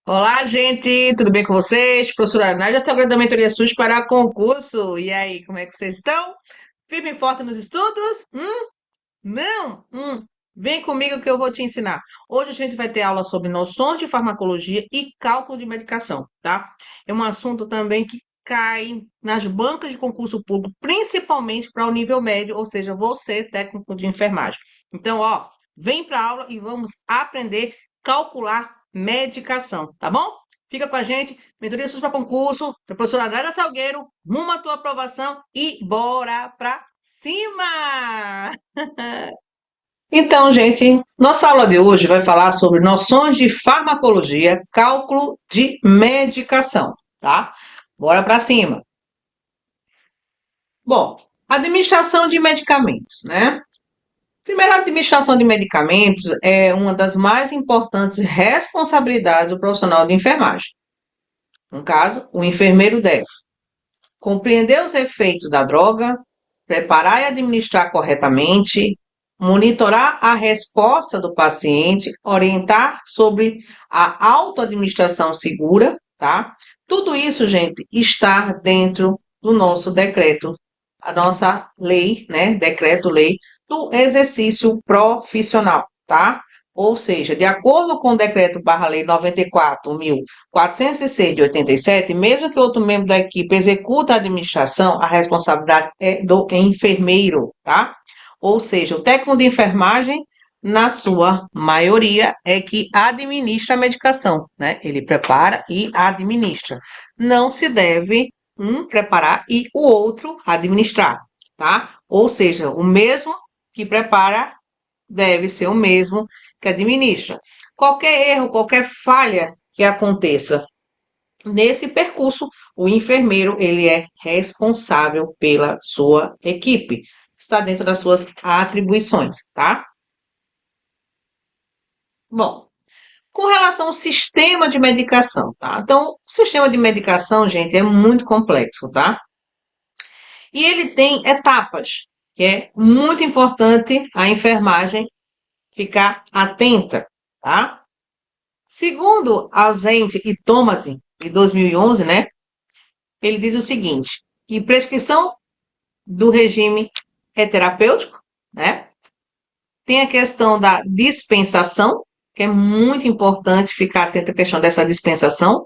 Olá, gente, tudo bem com vocês? Professora Nádia, Sagrada da Mentoria SUS para concurso. E aí, como é que vocês estão? Firme e forte nos estudos? Não? Vem comigo que eu vou te ensinar. Hoje a gente vai ter aula sobre noções de farmacologia e cálculo de medicação, tá? É um assunto também que cai nas bancas de concurso público, principalmente para o nível médio, ou seja, você, técnico de enfermagem. Então, ó, vem para a aula e vamos aprender a calcular medicação, tá bom? Fica com a gente, Mentoria SUS para concurso, da professora Nádia Salgueiro, rumo à tua aprovação e bora pra cima! Então, gente, nossa aula de hoje vai falar sobre noções de farmacologia, cálculo de medicação, tá? Bora para cima. Bom, administração de medicamentos, né? Primeiro, a administração de medicamentos é uma das mais importantes responsabilidades do profissional de enfermagem. No caso, o enfermeiro deve compreender os efeitos da droga, preparar e administrar corretamente, monitorar a resposta do paciente, orientar sobre a autoadministração segura, tá? Tudo isso, gente, está dentro do nosso decreto, a nossa lei, né? Decreto-lei do exercício profissional, tá? Ou seja, de acordo com o decreto/lei 94.406 de 87, mesmo que outro membro da equipe execute a administração, a responsabilidade é do enfermeiro, tá? Ou seja, o técnico de enfermagem, na sua maioria, é que administra a medicação, né? Ele prepara e administra. Não se deve um preparar e o outro administrar, tá? Ou seja, o mesmo que prepara deve ser o mesmo que administra. Qualquer erro, qualquer falha que aconteça nesse percurso, o enfermeiro ele é responsável pela sua equipe. Está dentro das suas atribuições, tá? Bom, com relação ao sistema de medicação, tá? Então, o sistema de medicação, gente, é muito complexo, tá? E ele tem etapas, que é muito importante a enfermagem ficar atenta, tá? Segundo Ausente e Tomasi, de 2011, né? Ele diz o seguinte, que prescrição do regime é terapêutico, né? Tem a questão da dispensação, que é muito importante ficar atento à questão dessa dispensação.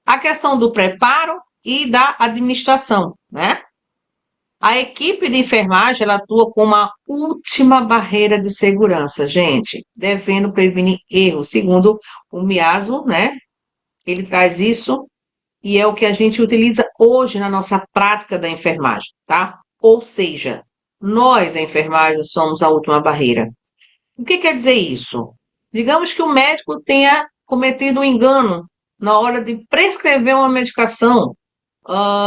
A questão do preparo e da administração, né? A equipe de enfermagem ela atua como uma última barreira de segurança, gente, devendo prevenir erros. Segundo o Miaso, né? Ele traz isso e é o que a gente utiliza hoje na nossa prática da enfermagem, tá? Ou seja, nós, a enfermagem, somos a última barreira. O que quer dizer isso? Digamos que o médico tenha cometido um engano na hora de prescrever uma medicação,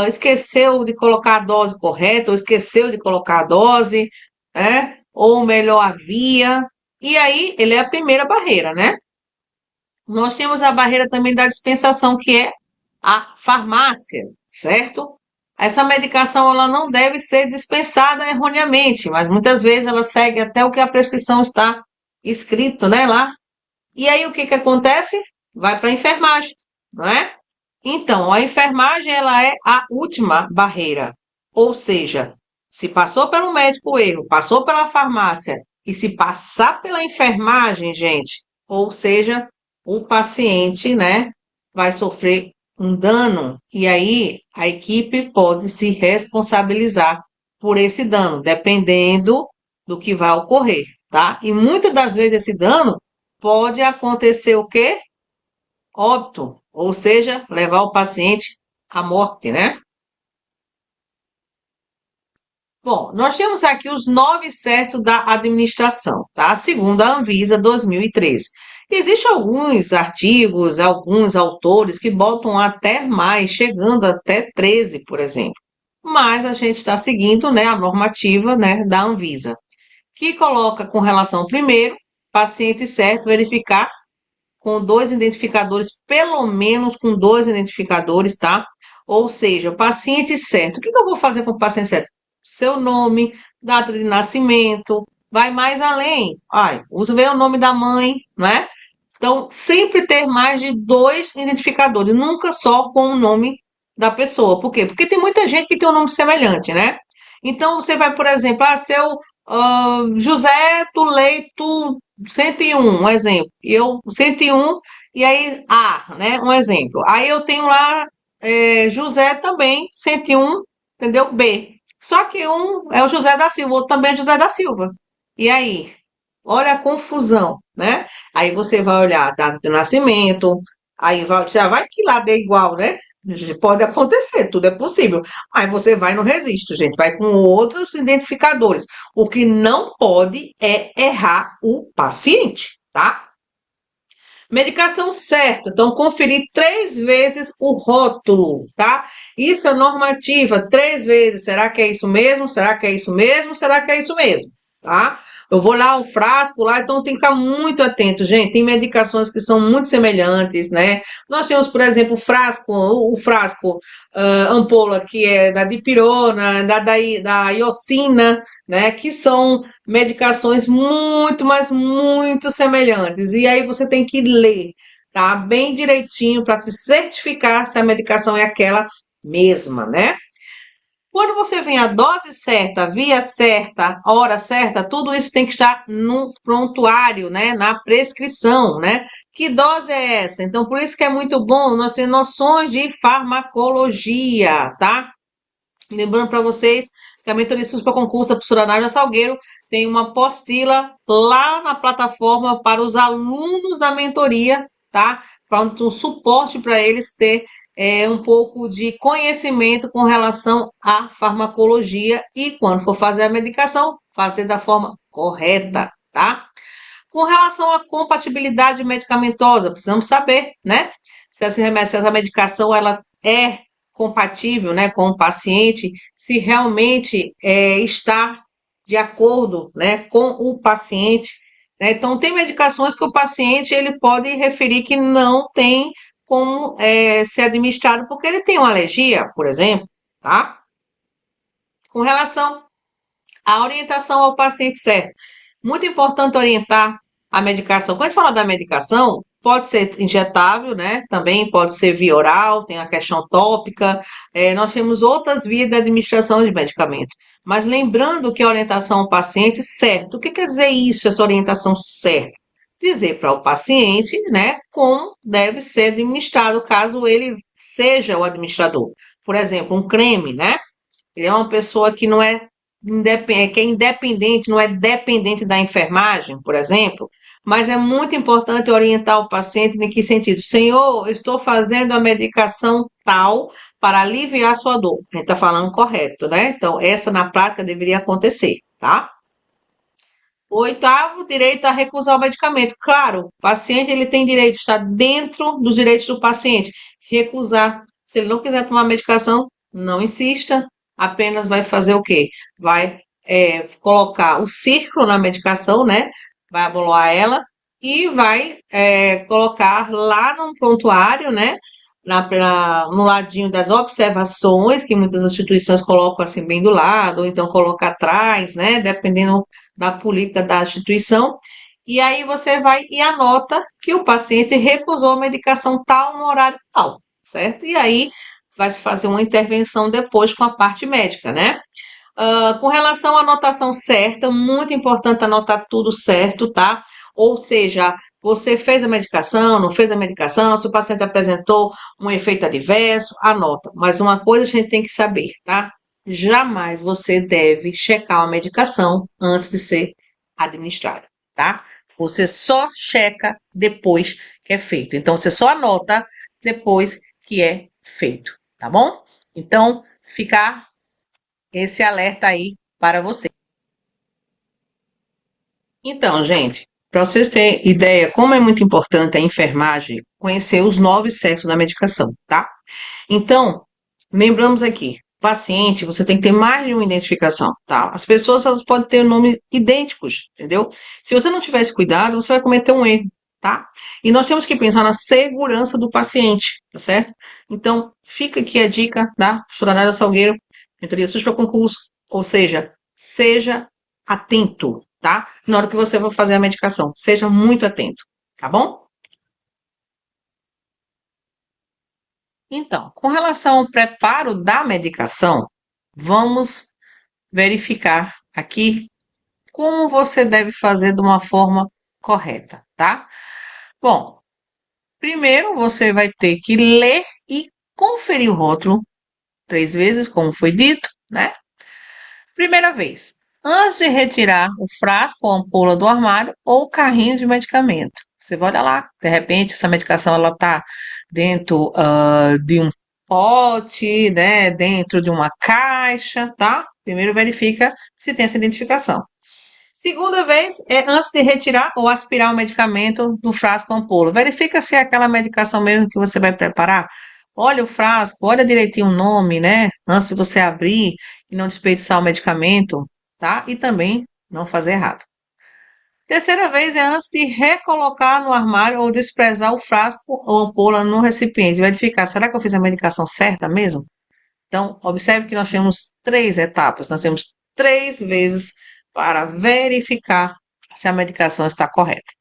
esqueceu de colocar a dose correta, ou esqueceu de colocar a dose, né? Ou melhor, havia. E aí, ele é a primeira barreira, né? Nós temos a barreira também da dispensação, que é a farmácia, certo? Essa medicação ela não deve ser dispensada erroneamente, mas muitas vezes ela segue até o que a prescrição está escrito, né, lá. E aí o que que acontece? Vai para a enfermagem, não é? Então, a enfermagem ela é a última barreira. Ou seja, se passou pelo médico o erro, passou pela farmácia e se passar pela enfermagem, gente, ou seja, o paciente, né, vai sofrer um dano e aí a equipe pode se responsabilizar por esse dano, dependendo do que vai ocorrer, tá? E muitas das vezes esse dano pode acontecer o quê? Óbito, ou seja, levar o paciente à morte, né? Bom, nós temos aqui os 9 certos da administração, tá? Segundo a Anvisa 2013. Existem alguns artigos, alguns autores que botam até mais, chegando até 13, por exemplo. Mas a gente está seguindo, né, a normativa, né, da Anvisa, que coloca com relação, primeiro, paciente certo, verificar com dois identificadores, pelo menos com dois identificadores, tá? Ou seja, paciente certo. O que eu vou fazer com o paciente certo? Seu nome, data de nascimento, vai mais além. Ai, usa o nome da mãe, né? Então, sempre ter mais de dois identificadores, nunca só com o nome da pessoa. Por quê? Porque tem muita gente que tem um nome semelhante, né? Então, você vai, por exemplo, seu José do Leito 101, um exemplo. Eu, 101, e aí A, né? Um exemplo. Aí eu tenho lá José também, 101, entendeu? B. Só que um é o José da Silva, o outro também é José da Silva. E aí? Olha a confusão, né? Aí você vai olhar a data de nascimento, aí já vai que lá dê igual, né? Pode acontecer, tudo é possível. Aí você vai no registro, gente, vai com outros identificadores. O que não pode é errar o paciente, tá? Medicação certa, então conferir 3 vezes o rótulo, tá? Isso é normativa, 3 vezes. Será que é isso mesmo? Será que é isso mesmo? Será que é isso mesmo? Tá? Eu vou lá, o frasco lá, então tem que ficar muito atento, gente. Tem medicações que são muito semelhantes, né? Nós temos, por exemplo, o frasco, ampola, que é da dipirona, da iosina, né? Que são medicações muito, mas muito semelhantes. E aí você tem que ler, tá? Bem direitinho para se certificar se a medicação é aquela mesma, né? Quando você vem a dose certa, via certa, hora certa, tudo isso tem que estar no prontuário, né? Na prescrição, né? Que dose é essa? Então, por isso que é muito bom nós ter noções de farmacologia, tá? Lembrando para vocês que a mentoria SUS para concurso da professora Nádia Salgueiro tem uma apostila lá na plataforma para os alunos da mentoria, tá? Para um suporte para eles ter um pouco de conhecimento com relação à farmacologia e quando for fazer a medicação, fazer da forma correta, tá? Com relação à compatibilidade medicamentosa, precisamos saber, né? Se esse remédio, se essa medicação ela é compatível, né, com o paciente, se realmente está de acordo, né, com o paciente, né? Então, tem medicações que o paciente ele pode referir que não tem como ser administrado porque ele tem uma alergia, por exemplo, tá? Com relação à orientação ao paciente certo. Muito importante orientar a medicação. Quando a gente fala da medicação, pode ser injetável, né? Também pode ser via oral, tem a questão tópica. Nós temos outras vias de administração de medicamento. Mas lembrando que a orientação ao paciente certo. O que quer dizer isso, essa orientação certa? Dizer para o paciente, né, como deve ser administrado, caso ele seja o administrador. Por exemplo, um creme, né? Ele é uma pessoa que não é que é independente, não é dependente da enfermagem, por exemplo, mas é muito importante orientar o paciente em que sentido? Senhor, eu estou fazendo a medicação tal para aliviar a sua dor. A gente está falando correto, né? Então, essa na prática deveria acontecer, tá? O oitavo, direito a recusar o medicamento. Claro, o paciente ele tem direito, está dentro dos direitos do paciente. Recusar. Se ele não quiser tomar medicação, não insista, apenas vai fazer o quê? Vai colocar o círculo na medicação, né? Vai abolar ela e vai colocar lá no prontuário, né? No ladinho das observações, que muitas instituições colocam assim bem do lado, ou então coloca atrás, né? Dependendo da política da instituição. E aí você vai e anota que o paciente recusou a medicação tal no horário tal, certo? E aí vai se fazer uma intervenção depois com a parte médica, né? Com relação à anotação certa, muito importante anotar tudo certo, tá? Ou seja, você fez a medicação, não fez a medicação, se o paciente apresentou um efeito adverso, anota. Mas uma coisa a gente tem que saber, tá? Jamais você deve checar uma medicação antes de ser administrada, tá? Você só checa depois que é feito. Então, você só anota depois que é feito, tá bom? Então, ficar esse alerta aí para você. Então, gente, para vocês terem ideia como é muito importante a enfermagem conhecer os 9 sexos da medicação, tá? Então, lembramos aqui, paciente, você tem que ter mais de uma identificação, tá? As pessoas elas podem ter nomes idênticos, entendeu? Se você não tiver esse cuidado, você vai cometer um erro, tá? E nós temos que pensar na segurança do paciente, tá certo? Então, fica aqui a dica da professora Nádia Salgueiro, mentoria SUS para concurso, ou seja atento, tá? Na hora que você for fazer a medicação, seja muito atento, tá bom? Então, com relação ao preparo da medicação, vamos verificar aqui como você deve fazer de uma forma correta, tá? Bom, primeiro você vai ter que ler e conferir o rótulo 3 vezes, como foi dito, né? Primeira vez, antes de retirar o frasco ou ampola do armário ou o carrinho de medicamento. Você vai olhar lá, de repente essa medicação ela está dentro de um pote, né, dentro de uma caixa, tá? Primeiro verifica se tem essa identificação. Segunda vez é antes de retirar ou aspirar o medicamento do frasco ou ampola. Verifica se é aquela medicação mesmo que você vai preparar. Olha o frasco, olha direitinho o nome, né? Antes de você abrir e não desperdiçar o medicamento, tá? E também não fazer errado. Terceira vez é antes de recolocar no armário ou desprezar o frasco ou ampola no recipiente. Verificar, será que eu fiz a medicação certa mesmo? Então, observe que nós temos 3 etapas, nós temos 3 vezes para verificar se a medicação está correta.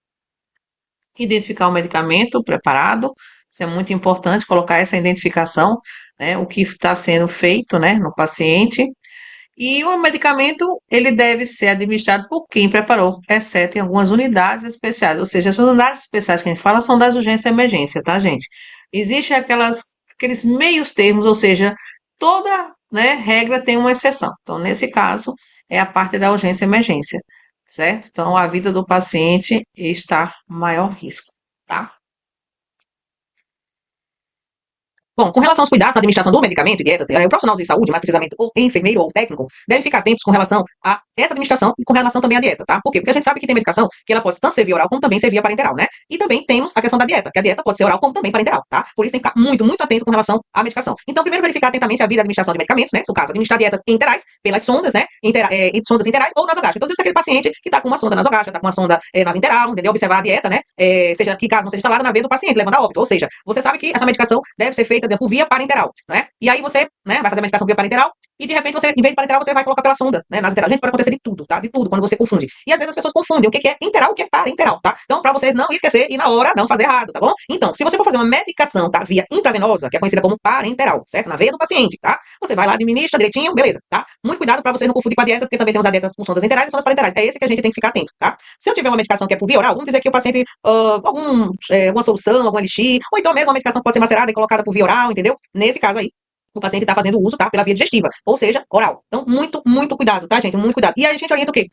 Identificar o medicamento preparado, isso é muito importante, colocar essa identificação, né, o que está sendo feito, né, no paciente. E o medicamento, ele deve ser administrado por quem preparou, exceto em algumas unidades especiais. Ou seja, essas unidades especiais que a gente fala são das urgências e emergência, tá, gente? Existem aqueles meios termos, ou seja, toda, né, regra tem uma exceção. Então, nesse caso, é a parte da urgência e emergência, certo? Então, a vida do paciente está em maior risco, tá? Bom, com relação aos cuidados na administração do medicamento e dietas, o profissional de saúde, mais precisamente o enfermeiro ou o técnico, deve ficar atentos com relação a essa administração e com relação também à dieta, tá? Por quê? Porque a gente sabe que tem medicação que ela pode tanto ser via oral como também ser via parenteral, né? E também temos a questão da dieta, que a dieta pode ser oral como também parenteral, tá? Por isso tem que ficar muito, muito atento com relação à medicação. Então, primeiro verificar atentamente a via da administração de medicamentos, né? No caso, administrar dietas interais pelas sondas, né? Sondas interais ou nasogástricas. Então, aquele paciente que está com uma sonda nasogástrica, está com uma sonda nasointeral, entendeu? Observar a dieta, né? Seja que caso não seja instalada na veia do paciente, levando a óbito. Ou seja, você sabe que essa medicação deve ser feita por via parenteral, né? E aí você, né, vai fazer a medicação via parenteral e de repente você, em vez de parenteral, você vai colocar pela sonda, né, nasointeral. Gente, pode acontecer de tudo, tá? De tudo, quando você confunde. E às vezes as pessoas confundem o que é interal e o que é parenteral, tá? Então, pra vocês não esquecer e na hora não fazer errado, tá bom? Então, se você for fazer uma medicação, tá? Via intravenosa, que é conhecida como parenteral, certo? Na veia do paciente, tá? Você vai lá, administra direitinho, beleza, tá? Muito cuidado pra vocês não confundir com a dieta, porque também temos a dieta com sondas interais e sondas parenterais. É esse que a gente tem que ficar atento, tá? Se eu tiver uma medicação que é por via oral, vamos dizer que o paciente, alguma solução, algum elixir, ou então mesmo uma medicação que pode ser macerada e colocada por via oral, entendeu? Nesse caso aí, o paciente está fazendo uso, tá? Pela via digestiva, ou seja, oral. Então, muito, muito cuidado, tá, gente? Muito cuidado. E aí a gente orienta o quê?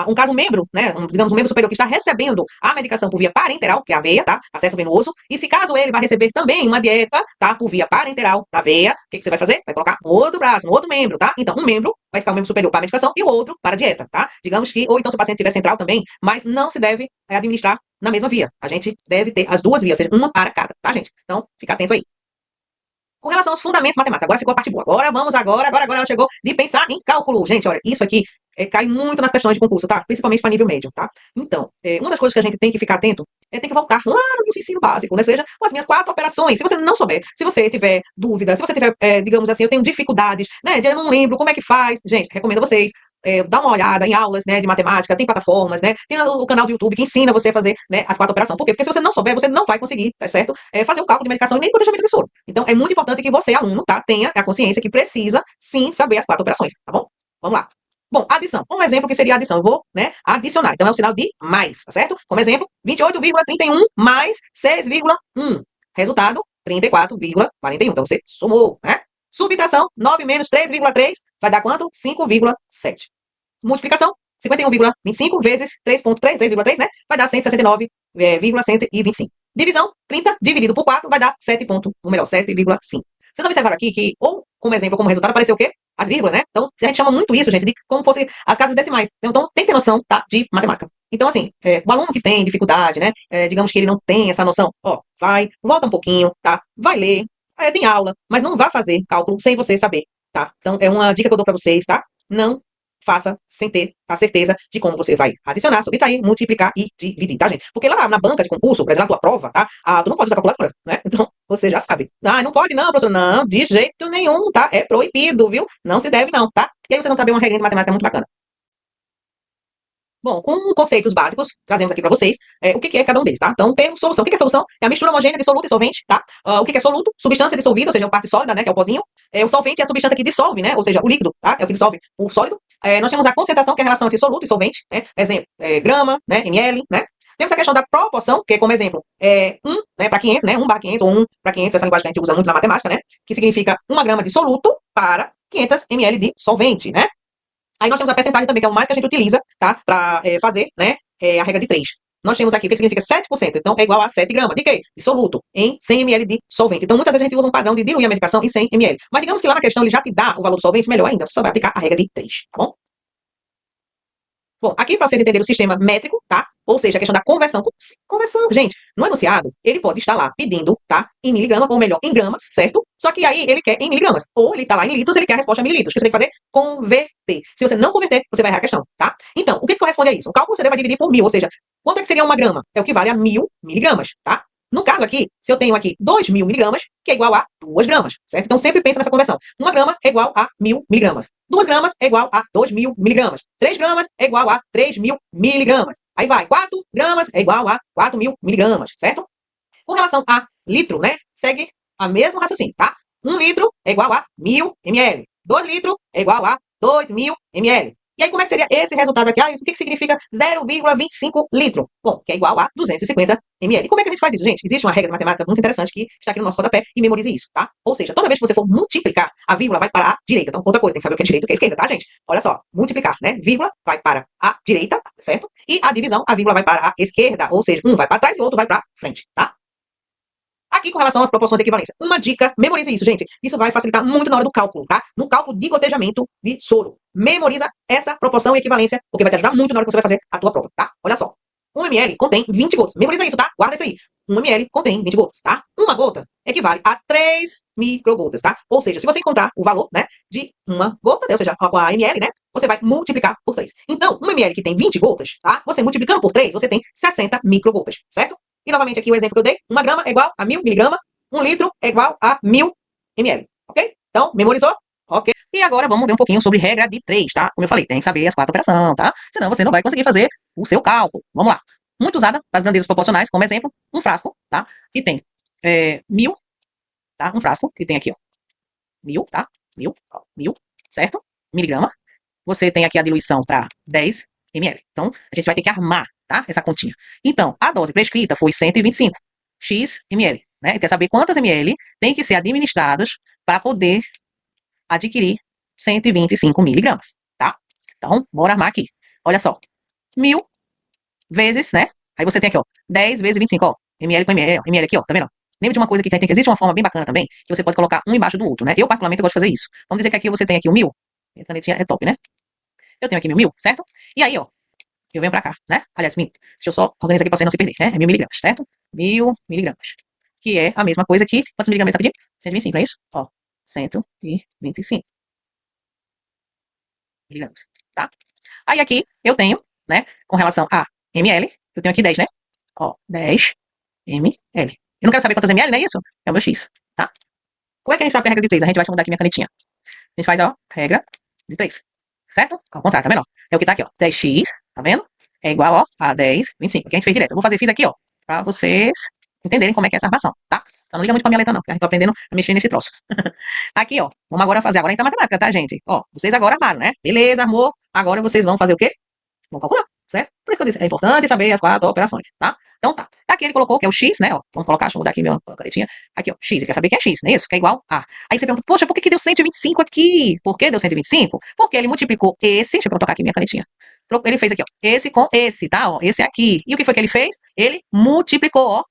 Um caso, um membro, né? Digamos, um membro superior que está recebendo a medicação por via parenteral, que é a veia, tá? Acesso venoso. E se caso ele vai receber também uma dieta, tá? Por via parenteral, na veia, o que você vai fazer? Vai colocar um outro braço, um outro membro, tá? Então, um membro vai ficar um membro superior para a medicação e o outro para a dieta, tá? Digamos que, ou então se o paciente tiver central também, mas não se deve administrar na mesma via. A gente deve ter as duas vias, ou seja, uma para cada, tá, gente? Então, fica atento aí. Com relação aos fundamentos matemáticos, agora ficou a parte boa. Agora chegou de pensar em cálculo. Gente, olha, isso aqui cai muito nas questões de concurso, tá? Principalmente para nível médio, tá? Então, uma das coisas que a gente tem que ficar atento tem que voltar lá no ensino básico, né? Ou seja, com as minhas 4 operações. Se você não souber, se você tiver dúvida, se você tiver, digamos assim, eu tenho dificuldades, né? Eu não lembro como é que faz. Gente, recomendo a vocês dá uma olhada em aulas, né, de matemática, tem plataformas, né, tem o canal do YouTube que ensina você a fazer, né, as 4 operações. Por quê? Porque se você não souber, você não vai conseguir, tá certo? Fazer o cálculo de medicação e nem planejamento de soro. Então, é muito importante que você, aluno, tá, tenha a consciência que precisa, sim, saber as 4 operações, tá bom? Vamos lá. Bom, adição. Um exemplo que seria a adição. Eu vou, né, adicionar. Então, é o sinal de mais, tá certo? Como exemplo, 28,31 mais 6,1. Resultado, 34,41. Então, você somou, né? Subtração, 9 menos 3,3 vai dar quanto? 5,7. Multiplicação, 51,25 vezes 3,3, 3,3, né? Vai dar 169,125. Divisão, 30 dividido por 4 vai dar 7 ponto, ou melhor, 7,5. Vocês observaram aqui que, ou como exemplo, como resultado, apareceu o quê? As vírgulas, né? Então, a gente chama muito isso, gente, de como fosse as casas decimais. Então, tem que ter noção, tá, de matemática. Então, assim, o aluno que tem dificuldade, né? Digamos que ele não tem essa noção, ó, volta um pouquinho, tá? Vai ler, tem aula, mas não vá fazer cálculo sem você saber, tá? Então, é uma dica que eu dou pra vocês, tá? Não faça sem ter a certeza de como você vai adicionar, subtrair, multiplicar e dividir, tá, gente? Porque lá na banca de concurso, por exemplo, na tua prova, tá? Tu não pode usar calculadora, né? Então, você já sabe. Não pode não, professor. Não, de jeito nenhum, tá? É proibido, viu? Não se deve não, tá? E aí você não sabe uma regra de matemática muito bacana. Bom, com conceitos básicos, trazemos aqui para vocês o que é cada um deles, tá? Então, termo solução. O que é solução? É a mistura homogênea de soluto e solvente, tá? O que é soluto? Substância dissolvida, ou seja, a parte sólida, né, que é o pozinho. O solvente é a substância que dissolve, né, ou seja, o líquido, tá? É o que dissolve o sólido. Nós temos a concentração, que é a relação entre soluto e solvente, né? Exemplo, grama, né, ml, né? Temos a questão da proporção, que é como exemplo, 1, né, para 500, né, 1/500 ou 1/500, essa linguagem que a gente usa muito na matemática, né? Que significa 1 grama de soluto para 500 ml de solvente, né? Aí nós temos a percentagem também, que é o mais que a gente utiliza, tá? Para fazer, né? A regra de 3. Nós temos aqui o que significa 7%. Então, é igual a 7 gramas de quê? De soluto em 100 ml de solvente. Então, muitas vezes a gente usa um padrão de diluir a medicação em 100 ml. Mas digamos que lá na questão ele já te dá o valor do solvente, melhor ainda, você só vai aplicar a regra de 3, tá bom? Bom, aqui para vocês entenderem o sistema métrico, tá? Ou seja, a questão da conversão. Conversão, gente, no enunciado, ele pode estar lá pedindo, tá? Em miligramas, ou melhor, em gramas, certo? Só que aí ele quer em miligramas. Ou ele está lá em litros, ele quer a resposta em mililitros. O que você tem que fazer? Converter. Se você não converter, você vai errar a questão, tá? Então, o que corresponde a isso? O cálculo você vai dividir por 1000, ou seja, quanto é que seria 1 grama? É o que vale a 1000 miligramas, tá? No caso aqui, se eu tenho aqui 2000 miligramas, que é igual a 2 gramas, certo? Então sempre pensa nessa conversão. 1 grama é igual a 1000 miligramas. 2 gramas é igual a 2000 miligramas. 3 gramas é igual a 3000 miligramas. Aí vai, 4 gramas é igual a 4000 miligramas, certo? Com relação a litro, né? Segue a mesmo raciocínio, tá? 1 litro é igual a 1000 ml. 2 litros é igual a 2000 ml. E aí, como é que seria esse resultado aqui? O que significa 0,25 litro? Bom, que é igual a 250 ml. E como é que a gente faz isso, gente? Existe uma regra de matemática muito interessante que está aqui no nosso rodapé e memorize isso, tá? Ou seja, toda vez que você for multiplicar, a vírgula vai para a direita. Então, outra coisa, tem que saber o que é direita e o que é esquerda, tá, gente? Olha só, multiplicar, né? Vírgula vai para a direita, certo? E a divisão, a vírgula vai para a esquerda. Ou seja, um vai para trás e o outro vai para frente, tá? Aqui, com relação às proporções de equivalência, uma dica, memorize isso, gente. Isso vai facilitar muito na hora do cálculo, tá? No cálculo de gotejamento de soro. Memoriza essa proporção e equivalência, porque vai te ajudar muito na hora que você vai fazer a tua prova, tá? Olha só. 1 ml contém 20 gotas. Memoriza isso, tá? Guarda isso aí. 1 ml contém 20 gotas, tá? Uma gota equivale a 3 microgotas, tá? Ou seja, se você encontrar o valor, né, de uma gota, né, ou seja, a ml, né, você vai multiplicar por 3. Então, 1 ml que tem 20 gotas, tá? Você multiplicando por 3, você tem 60 microgotas, certo? E novamente aqui o exemplo que eu dei, 1 grama é igual a 1000 miligramas, 1 litro é igual a 1000 ml, ok? Então, memorizou? Ok. E agora vamos ver um pouquinho sobre regra de 3, tá? Como eu falei, tem que saber as 4 operações, tá? Senão você não vai conseguir fazer o seu cálculo. Vamos lá. Muito usada para as grandezas proporcionais, como exemplo, um frasco, tá? Que tem 1000, tá? Um frasco que tem aqui, ó, 1000, tá? 1000, ó, 1000, certo? Miligrama. Você tem aqui a diluição para 10 ml. Então, a gente vai ter que armar, tá? Essa continha. Então, a dose prescrita foi 125 x ml, né? Quer saber quantas ml tem que ser administrados para poder adquirir 125 miligramas, tá? Então, bora armar aqui. Olha só. 1000 vezes, né? Aí você tem aqui, ó, 10 vezes 25, ó, ml com ml, ml aqui, ó, tá vendo? Lembra de uma coisa que tem que existe uma forma bem bacana também, que você pode colocar um embaixo do outro, né? Eu, particularmente, gosto de fazer isso. Vamos dizer que aqui você tem aqui o 1000. Minha canetinha é top, né? Eu tenho aqui 1000, certo? E aí, ó, eu venho pra cá, né? Aliás, deixa eu só organizar aqui pra você não se perder, né? É 1000 miligramas, certo? 1000 miligramas. Que é a mesma coisa que, quantos miligramas tá pedindo? 125, não é isso? Ó, 125 miligramas, tá? Aí aqui eu tenho, né, com relação a ml, eu tenho aqui 10, né? Ó, 10 ml. Eu não quero saber quantas ml, não é isso? É o meu x, tá? Como é que a gente sabe que é a regra de 3? A gente vai mudar aqui minha canetinha. A gente faz, ó, regra de 3, certo? Ao contrário, tá vendo? É o que tá aqui, ó, 10x, tá vendo? É igual, ó, a 10, 25. Aqui a gente fez direto. Fiz aqui, ó, pra vocês entenderem como é que é essa armação, tá? Então não liga muito pra minha letra, não, porque a gente tá aprendendo a mexer nesse troço. Aqui, ó, vamos agora fazer, agora entra a matemática, tá, gente? Ó, vocês agora armaram, né? Beleza, armou. Agora vocês vão fazer o quê? Vão calcular, certo? Por isso que eu disse, é importante saber as 4 operações, tá? Então tá. Aqui ele colocou que é o x, né? Ó, vamos colocar, deixa eu mudar aqui minha canetinha. Aqui, ó, x. Ele quer saber que é x, não é isso? Que é igual a. Aí você pergunta, poxa, por que deu 125 aqui? Por que deu 125? Porque ele multiplicou esse. Deixa eu trocar aqui minha canetinha. Ele fez aqui, ó, esse com esse, tá? Ó, esse aqui. E o que foi que ele fez? Ele multiplicou, ó.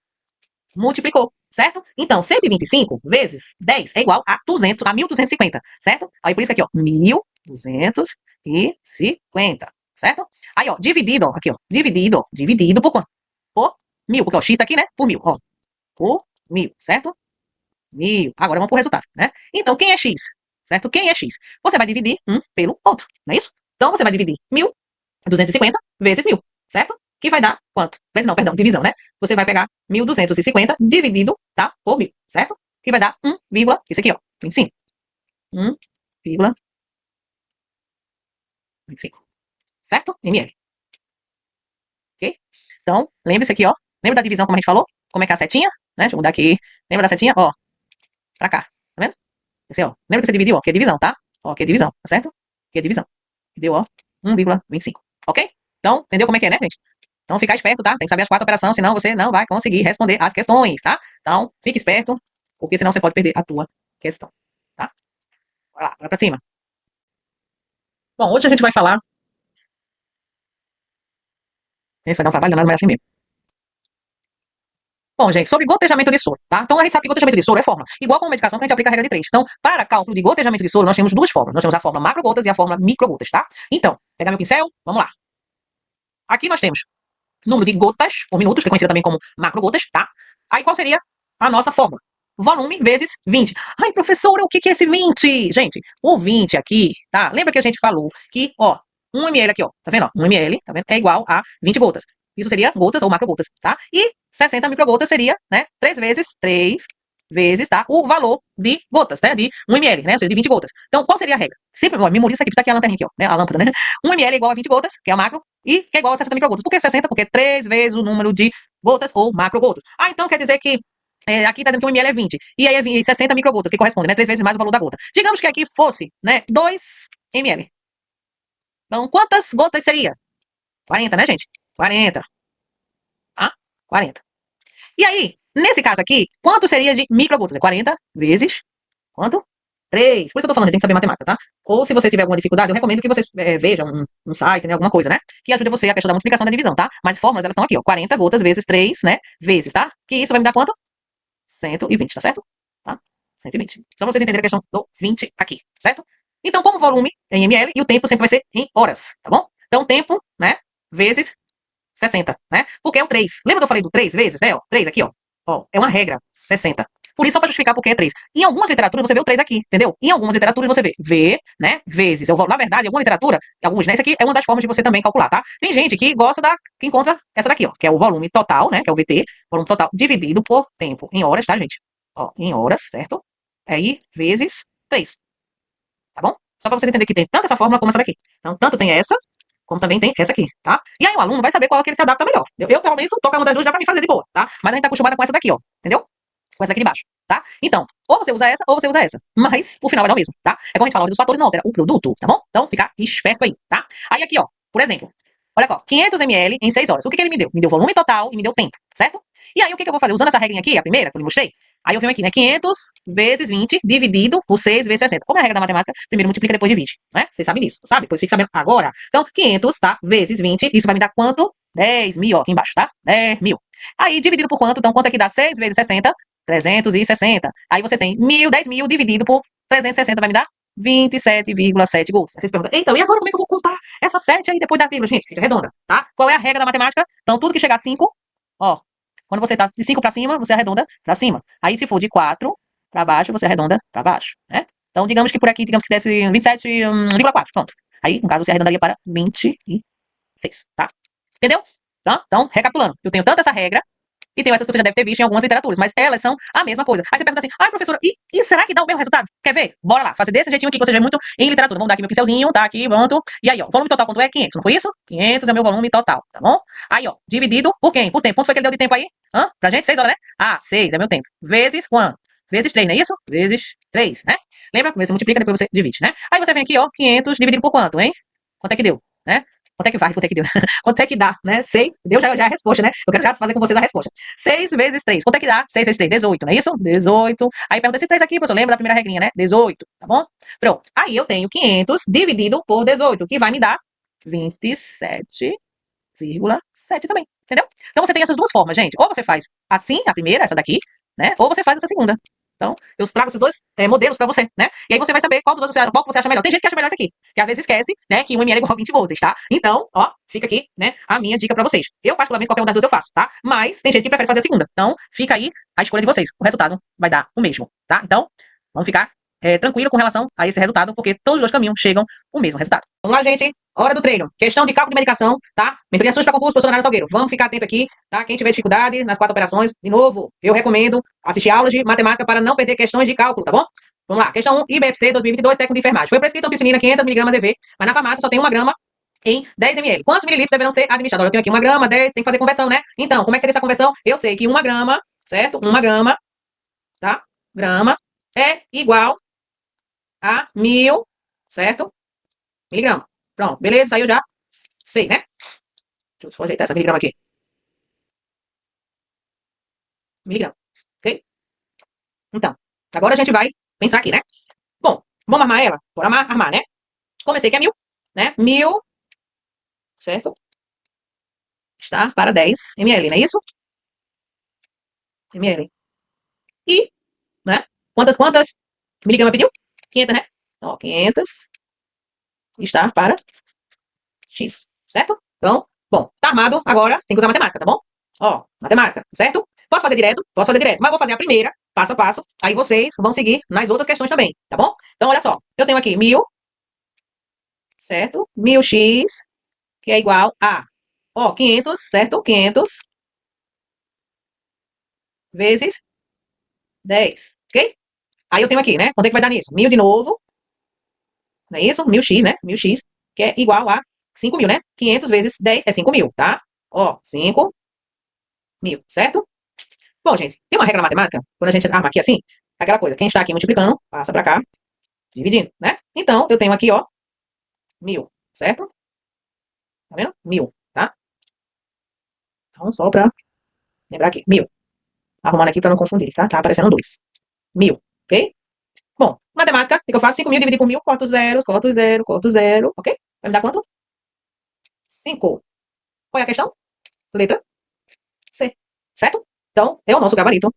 Multiplicou, certo? Então, 125 vezes 10 é igual a 200, a 1250, certo? Aí por isso que aqui, ó, 1250, certo? Aí, ó, dividido, ó, aqui, ó, dividido por quanto? Por 1000, porque o x tá aqui, né? Por 1000, ó, por 1000, certo? 1000. Agora vamos pro resultado, né? Então, quem é x? Certo? Quem é x? Você vai dividir um pelo outro, não é isso? Então, você vai dividir 1250 vezes 1000, certo? Que vai dar quanto? Vezes não, perdão, divisão, né? Você vai pegar 1250 dividido, tá? Por 1000, certo? Que vai dar 1, isso aqui, ó, 25. 1,25, certo? ml. Então, lembre-se aqui, ó. Lembra da divisão, como a gente falou? Como é que é a setinha? Né? Deixa eu mudar aqui. Lembra da setinha? Ó, pra cá. Tá vendo? Esse, ó. Lembra que você dividiu, ó? Aqui é divisão, tá? Ó, aqui é divisão, tá certo? Aqui é divisão. Deu, ó, 1,25. Ok? Então, entendeu como é que é, né, gente? Então, ficar esperto, tá? Tem que saber as 4 operações, senão você não vai conseguir responder as questões, tá? Então, fique esperto, porque senão você pode perder a tua questão, tá? Bora lá, bora pra cima. Bom, hoje a gente vai falar. Esse vai dar um trabalho danado, mas é assim mesmo. Bom, gente, sobre gotejamento de soro, tá? Então a gente sabe que gotejamento de soro é fórmula. Igual com a medicação que a gente aplica a regra de 3. Então, para cálculo de gotejamento de soro, nós temos duas fórmulas. Nós temos a fórmula macrogotas e a fórmula microgotas, tá? Então, pegar meu pincel, vamos lá. Aqui nós temos número de gotas por minuto, que é conhecida também como macrogotas, tá? Aí qual seria a nossa fórmula? Volume vezes 20. Ai, professora, o que é esse 20? Gente, o 20 aqui, tá? Lembra que a gente falou que, ó, 1 ml aqui, ó, tá vendo? Ó, 1 ml, tá vendo? É igual a 20 gotas. Isso seria gotas ou macrogotas, tá? E 60 microgotas seria, né, 3 vezes 3 vezes, tá? O valor de gotas, né? De 1 ml, né? Ou seja, de 20 gotas. Então, qual seria a regra? Sempre, ó, memoriza aqui, está aqui a lanterninha aqui, ó, né? A lâmpada, né? 1 ml é igual a 20 gotas, que é a macro, e que é igual a 60 microgotas. Por que 60? Porque é 3 vezes o número de gotas ou macrogotas. Ah, então quer dizer que aqui está dizendo que 1 ml é 20. E aí é 60 microgotas, que corresponde, né? 3 vezes mais o valor da gota. Digamos que aqui fosse, né? 2 ml. Então, quantas gotas seria? 40, né, gente? 40. Tá? 40. E aí, nesse caso aqui, quanto seria de microgotas? É 40 vezes quanto? 3. Por isso que eu tô falando, a gente tem que saber matemática, tá? Ou se você tiver alguma dificuldade, eu recomendo que vocês vejam um site, né, alguma coisa, né? Que ajude você a questão da multiplicação e da divisão, tá? Mas fórmulas, elas estão aqui, ó. 40 gotas vezes 3, né? Vezes, tá? Que isso vai me dar quanto? 120, tá certo? Tá? 120. Só pra vocês entenderem a questão do 20 aqui, certo? Então, como volume é em ml, e o tempo sempre vai ser em horas, tá bom? Então, tempo, né? Vezes 60, né? Porque é o 3. Lembra que eu falei do 3 vezes, né? Ó, 3 aqui, ó. Ó, é uma regra, 60. Por isso, só para justificar porque é 3. Em algumas literaturas você vê o 3 aqui, entendeu? Em algumas literaturas você vê V, né? Vezes. Na verdade, em alguma literatura, alguns, né? Isso aqui é uma das formas de você também calcular, tá? Tem gente que gosta que encontra essa daqui, ó, que é o volume total, né? Que é o VT, volume total dividido por tempo, em horas, tá, gente? Ó, em horas, certo? Aí, vezes 3. Tá bom? Só para você entender que tem tanto essa fórmula como essa daqui. Então, tanto tem essa, como também tem essa aqui, tá? E aí o aluno vai saber qual é que ele se adapta melhor. Eu pelo menos, qualquer uma das duas dá pra mim fazer de boa, tá? Mas a gente tá acostumada com essa daqui, ó. Entendeu? Com essa daqui de baixo, tá? Então, ou você usa essa, ou você usa essa. Mas o final vai dar o mesmo, tá? É como a gente fala, a ordem dos fatores não altera o produto, tá bom? Então, ficar esperto aí, tá? Aí aqui, ó, por exemplo, olha aqui, ó, 500 ml em 6 horas. O que ele me deu? Me deu volume total e me deu tempo, certo? E aí o que eu vou fazer? Usando essa regrinha aqui, a primeira que eu lhe mostrei, aí eu venho aqui, né? 500 vezes 20 dividido por 6 vezes 60. Como é a regra da matemática? Primeiro multiplica depois divide, né? Vocês sabem disso, sabe? Depois fica sabendo agora. Então, 500, tá? Vezes 20, isso vai me dar quanto? 10 mil, ó, aqui embaixo, tá? 10 mil. Aí, dividido por quanto? Então, quanto é que dá 6 vezes 60? 360. Aí você tem 10 mil dividido por 360 vai me dar 27,7 gols. Vocês perguntam, então, e agora como é que eu vou contar essa 7 aí depois da vírgula? Gente, é redonda, tá? Qual é a regra da matemática? Então, tudo que chegar a 5, ó, quando você tá de 5 para cima, você arredonda para cima. Aí, se for de 4 para baixo, você arredonda para baixo, né? Então, digamos que por aqui, digamos que desse 27,4, pronto. Aí, no caso, você arredondaria para 26, tá? Entendeu? Tá? Então, recapitulando, eu tenho tanto essa regra, e tem essas que você já deve ter visto em algumas literaturas, mas elas são a mesma coisa. Aí você pergunta assim, ai professora, e será que dá o mesmo resultado? Quer ver? Bora lá, fazer desse jeitinho aqui que você vê muito em literatura. Vamos dar aqui meu pincelzinho, tá aqui, pronto. E aí, ó, volume total quanto é? 500, não foi isso? 500 é o meu volume total, tá bom? Aí, ó, dividido por quem? Por tempo. Quanto foi que ele deu de tempo aí? Hã? Pra gente, 6 horas, né? Ah, 6 é meu tempo. Vezes quanto? Vezes 3, não é isso? Vezes 3, né? Lembra? Primeiro você multiplica, depois você divide, né? Aí você vem aqui, ó, 500 dividido por quanto, hein? Quanto é que deu, né? Quanto é que vai? Quanto é que deu? Quanto é que dá, né? 6, deu já é a resposta, né? Eu quero já fazer com vocês a resposta. 6 vezes 3. Quanto é que dá? 6 vezes 3, 18, não é isso? 18. Aí pergunta esse 3 aqui, professor, lembra da primeira regrinha, né? 18, tá bom? Pronto. Aí eu tenho 500 dividido por 18, que vai me dar 27,7 também, entendeu? Então você tem essas duas formas, gente. Ou você faz assim, a primeira, essa daqui, né? Ou você faz essa segunda. Então, eu trago esses dois modelos para você, né? E aí você vai saber qual que você acha melhor. Tem gente que acha melhor esse aqui, que às vezes esquece, né, que 1 ml é igual a 20 volts, tá? Então, ó, fica aqui, né, a minha dica para vocês. Eu, particularmente, qualquer uma das duas eu faço, tá? Mas tem gente que prefere fazer a segunda. Então, fica aí a escolha de vocês. O resultado vai dar o mesmo, tá? Então, vamos ficar tranquilo com relação a esse resultado, porque todos os dois caminhos chegam o mesmo resultado. Vamos lá, gente. Hora do treino. Questão de cálculo de medicação, tá? Mentoria SUS para concurso, professor Nara Salgueiro. Vamos ficar atento aqui, tá? Quem tiver dificuldade nas 4 operações, de novo, eu recomendo assistir aulas de matemática para não perder questões de cálculo, tá bom? Vamos lá. Questão 1, IBFC 2022, técnico de enfermagem. Foi prescrito ampicilina 500 mg EV, mas na farmácia só tem 1 grama em 10 ml. Quantos mililitros deverão ser administrados? Olha, eu tenho aqui 1 grama, 10, tem que fazer conversão, né? Então, como é que seria essa conversão? Eu sei que 1 grama, certo? 1 grama, tá? Grama é igual a 1000, certo? Miligrama. Pronto, beleza? Aí eu já sei, né? Deixa eu só ajeitar essa miligrama aqui. Miligrama, ok? Então, agora a gente vai pensar aqui, né? Bom, vamos armar ela? Bora armar, né? Comecei que é 1000, né? 1000, certo? Está para 10 ml, não é isso? Ml. E, né? Quantas miligrama pediu? 500, né? Então, ó, 500 está para X, certo? Então, bom, tá armado, agora tem que usar matemática, tá bom? Ó, matemática, certo? Posso fazer direto? Posso fazer direto, mas vou fazer a primeira, passo a passo, aí vocês vão seguir nas outras questões também, tá bom? Então, olha só, eu tenho aqui 1000, certo? 1000x, que é igual a, ó, 500, certo? 500 vezes 10, ok? Aí eu tenho aqui, né? Quanto é que vai dar nisso? 1000 de novo, não é isso? 1000x, né? 1000x, que é igual a 5.000, né? 500 vezes 10 é 5.000, tá? Ó, 5.000, certo? Bom, gente, tem uma regra na matemática, quando a gente arma aqui assim, aquela coisa, quem está aqui multiplicando, passa para cá, dividindo, né? Então, eu tenho aqui, ó, 1000, certo? Tá vendo? 1000, tá? Então, só para lembrar aqui, 1000. Arrumando aqui para não confundir, tá? Tá aparecendo 2. 1000, ok? Bom, matemática, o que eu faço? 5.000 dividido por 1000, corto zeros, corto zero, corto zero, ok? Vai me dar quanto? 5. Qual é a questão? Letra C, certo? Então, é o nosso gabarito.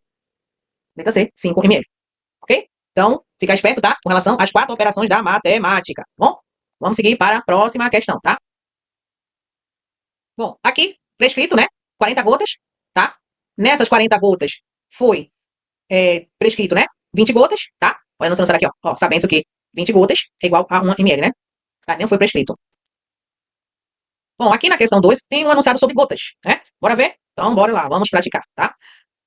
Letra C, 5 ml, ok? Então, fica esperto, tá? Com relação às 4 operações da matemática, bom? Vamos seguir para a próxima questão, tá? Bom, aqui, prescrito, né? 40 gotas, tá? Nessas 40 gotas foi prescrito, né? 20 gotas, tá? Olha no celular aqui, ó. Ó, sabendo que 20 gotas é igual a 1 ml, né? Tá? Não foi prescrito. Bom, aqui na questão 2 tem um anunciado sobre gotas, né? Bora ver? Então, bora lá, vamos praticar, tá?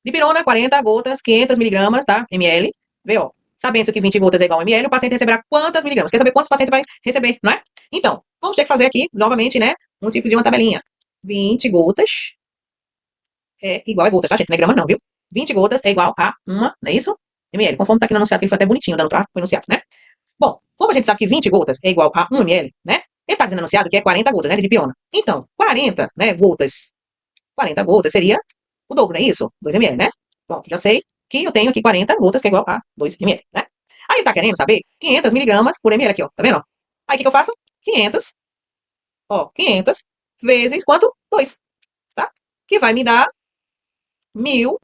Dipirona, 40 gotas, 500 miligramas, tá? Ml. Vê, ó. Sabendo que 20 gotas é igual a ml, o paciente receberá quantas miligramas? Quer saber quantos o paciente vai receber, não é? Então, vamos ter que fazer aqui, novamente, né? Um tipo de uma tabelinha. 20 gotas é igual a gotas, tá, gente? Não é gramas não, viu? 20 gotas é igual a 1, não é isso? Ml. Conforme tá aqui no enunciado, que ele foi até bonitinho, dando pra o enunciado, né? Bom, como a gente sabe que 20 gotas é igual a 1 ml, né? Ele tá dizendo no enunciado que é 40 gotas, né, de dipirona. Então, 40, né, gotas. 40 gotas seria o dobro, não é isso? 2 ml, né? Pronto, já sei que eu tenho aqui 40 gotas, que é igual a 2 ml, né? Aí ele tá querendo saber 500 miligramas por ml aqui, ó. Tá vendo? Aí o que eu faço? 500, ó, 500 vezes quanto? 2, tá? Que vai me dar 1000,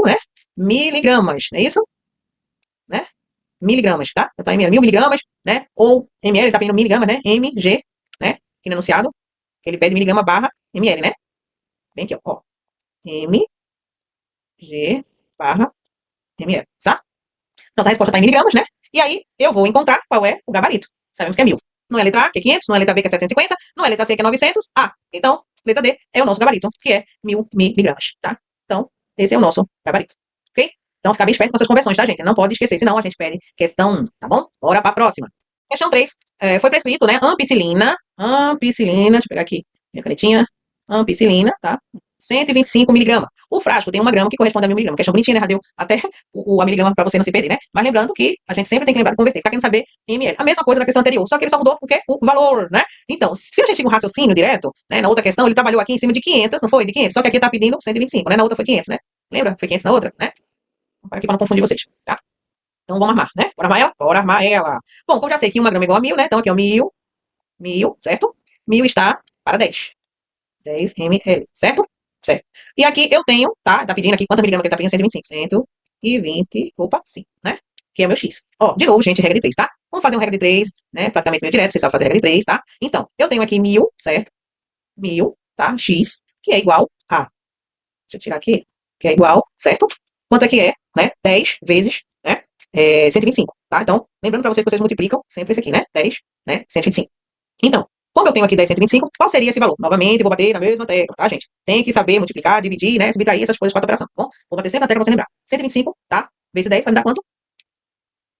né? Miligramas, não é isso? Né? Miligramas, tá? Eu tô em 1000 miligramas, né? Ou ml, tá pedindo miligramas, né? mg, né? Aqui no enunciado, ele pede miligrama barra ml, né? Vem aqui, ó. mg barra ml, tá? Nossa resposta está em miligramas, né? E aí eu vou encontrar qual é o gabarito. Sabemos que é 1000. Não é letra A, que é 500, não é letra B, que é 750, não é letra C, que é 900. Ah, então, letra D é o nosso gabarito, que é 1000 miligramas, tá? Então, esse é o nosso gabarito, ok? Então, ficar bem esperto com essas conversões, tá, gente? Não pode esquecer, senão a gente perde questão 1, tá bom? Bora para a próxima. Questão 3. Foi prescrito, né? Ampicilina, deixa eu pegar aqui minha canetinha. Ampicilina, tá? 125 miligramas. O frasco tem 1 grama que corresponde a 1000 miligramas. Questão bonitinha, né? Já deu até a miligrama para você não se perder, né? Mas lembrando que a gente sempre tem que lembrar de converter. Tá querendo saber em ml. A mesma coisa da questão anterior, só que ele só mudou o quê? O valor, né? Então, se a gente tiver um raciocínio direto, né? Na outra questão, ele trabalhou aqui em cima de 500, não foi? De 500. Só que aqui tá pedindo 125, né? Na outra foi 500, né? Lembra? Foi 500 na outra, né? Vamos aqui para não confundir vocês, tá? Então, vamos armar, né? Bora armar ela? Bora armar ela. Bom, como já sei que 1 grama é igual a 1000, né? Então, aqui é o 1000, certo? 1000 está para 10. 10 ml, certo? Certo. E aqui eu tenho, tá? Tá pedindo aqui, quantas miligramas que ele tá pedindo? 125. 120, opa, sim, né? Que é o meu X. Ó, de novo, gente, regra de 3, tá? Vamos fazer uma regra de 3, né? Praticamente meio direto, vocês sabem fazer regra de 3, tá? Então, eu tenho aqui 1000, certo? 1000, tá? X, que é igual a, deixa eu tirar aqui, que é igual, certo? Quanto é que é, né? 10 vezes, né? 125, tá? Então, lembrando pra vocês que vocês multiplicam sempre esse aqui, né? 10, né? 125. Então, como eu tenho aqui 10, 125, qual seria esse valor? Novamente, vou bater na mesma tecla, tá, gente? Tem que saber multiplicar, dividir, né? Subtrair essas coisas, 4 operações, tá bom? Vou bater sempre na tecla pra você lembrar. 125, tá? Vezes 10 vai me dar quanto?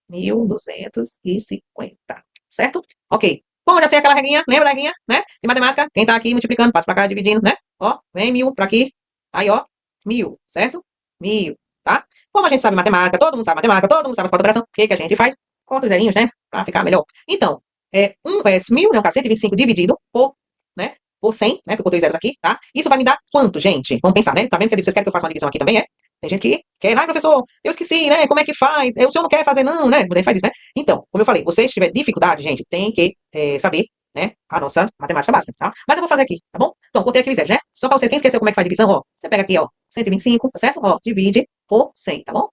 1250, certo? Ok. Como eu já sei aquela regrinha, lembra da regrinha, né? De matemática, quem tá aqui multiplicando, passa pra cá, dividindo, né? Ó, vem 1000 pra aqui, aí ó, 1000, certo? 1000, tá? Como a gente sabe matemática, todo mundo sabe matemática, todo mundo sabe as contas de operação, o que que a gente faz? Conta os zerinhos, né? Pra ficar melhor. Então, 1000, né? 125 dividido por, né? Por 100, né? Que eu botei zeros aqui, tá? Isso vai me dar quanto, gente? Vamos pensar, né? Tá vendo que vocês querem que eu faça uma divisão aqui também, é? Tem gente que quer, ai, professor, eu esqueci, né? Como é que faz? O senhor não quer fazer, não, né? Ele faz isso, né? Então, como eu falei, vocês tiverem dificuldade, gente, tem que saber, né? A nossa matemática básica, tá? Mas eu vou fazer aqui, tá bom? Então, botei aqui os zeros, né? Só pra vocês, quem esqueceu como é que faz divisão, ó, você pega aqui, ó, 125, tá certo? Ó, divide por 100, tá bom?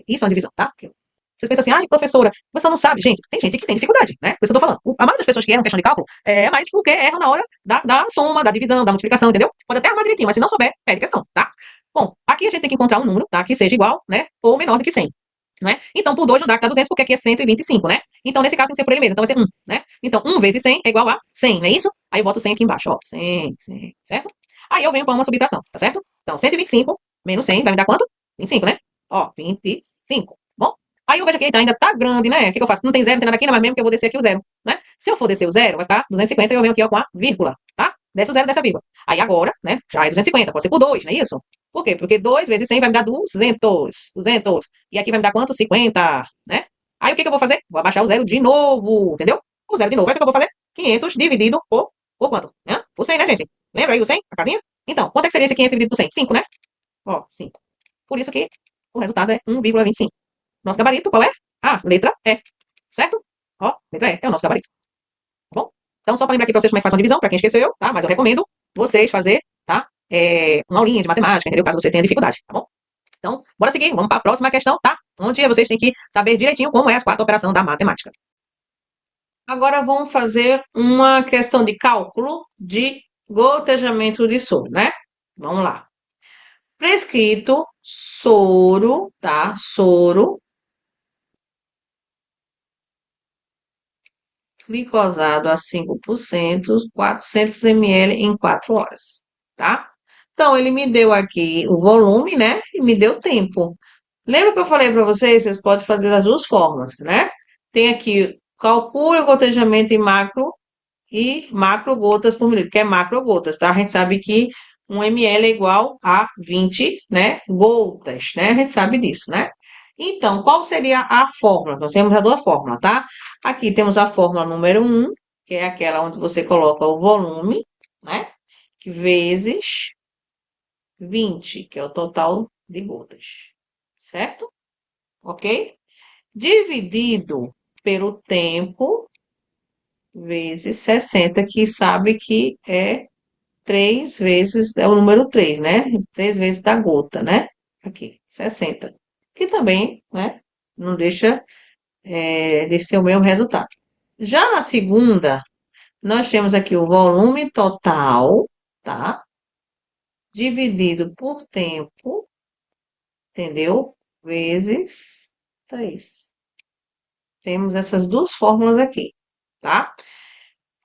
Isso é uma divisão, tá? Vocês pensam assim, ai, professora, você não sabe. Gente, tem gente que tem dificuldade, né? Por isso que eu tô falando. A maioria das pessoas que erram questão de cálculo é mais porque erram na hora da soma, da divisão, da multiplicação, entendeu? Pode até arrumar direitinho, mas se não souber, perde questão, tá? Bom, aqui a gente tem que encontrar um número, tá? Que seja igual, né? Ou menor do que 100. Né? Então, por 2 não dá que dá 200, porque aqui é 125, né? Então, nesse caso, tem que ser por ele mesmo. Então, vai ser 1, né? Então, 1 vezes 100 é igual a 100, não é isso? Aí eu boto 100 aqui embaixo, ó. 100, 100, certo? Aí eu venho para uma subtração, tá certo? Então, 125 menos 100 vai me dar quanto? 25, né? Ó, 25. Bom, aí eu vejo que ainda tá grande, né? O que eu faço? Não tem zero, não tem nada aqui, não, mas mesmo que eu vou descer aqui o zero, né? Se eu for descer o zero, vai ficar 250 e eu venho aqui ó, com a vírgula, tá? Desce o zero, desce a vírgula. Aí agora, né? Já é 250, pode ser por 2, não é isso? Por quê? Porque 2 vezes 100 vai me dar 200. 200. E aqui vai me dar quanto? 50, né? Aí o que eu vou fazer? Vou abaixar o zero de novo, entendeu? O zero de novo. Aí o que eu vou fazer? 500 dividido por quanto? Né? Por 100, né, gente? Lembra aí o 100, a casinha? Então, quanto é que seria esse 500 dividido por 100? 5, né? Ó, 5. Por isso que o resultado é 1,25. Nosso gabarito qual é? A letra E, certo? Ó, letra E é o nosso gabarito, tá bom? Então, só para lembrar aqui para vocês como é que faz uma divisão, para quem esqueceu, tá? Mas eu recomendo vocês fazer, tá? Uma aulinha de matemática, entendeu? Caso você tenha dificuldade, tá bom? Então, bora seguir, vamos para a próxima questão, tá? Onde vocês têm que saber direitinho como é as 4 operações da matemática. Agora vamos fazer uma questão de cálculo de gotejamento de soro, né? Vamos lá. Prescrito soro, tá? Soro glicosado a 5%, 400 ml em 4 horas, tá? Então, ele me deu aqui o volume, né? E me deu tempo. Lembra que eu falei para vocês? Vocês podem fazer das duas formas, né? Tem aqui, calcule o gotejamento em macro e macro gotas por minuto, que é macro gotas, tá? A gente sabe que 1 ml é igual a 20, né, gotas, né? A gente sabe disso, né? Então, qual seria a fórmula? Nós temos a duas fórmulas, tá? Aqui temos a fórmula número 1, que é aquela onde você coloca o volume, né? Vezes 20, que é o total de gotas, certo? Ok? Dividido pelo tempo vezes 60, que sabe que é 3 vezes, é o número 3, né? 3 vezes da gota, né? Aqui, 60. Que também, né? Não deixa de ser o mesmo resultado. Já na segunda, nós temos aqui o volume total, tá? Dividido por tempo, entendeu? Vezes 3. Temos essas duas fórmulas aqui, tá?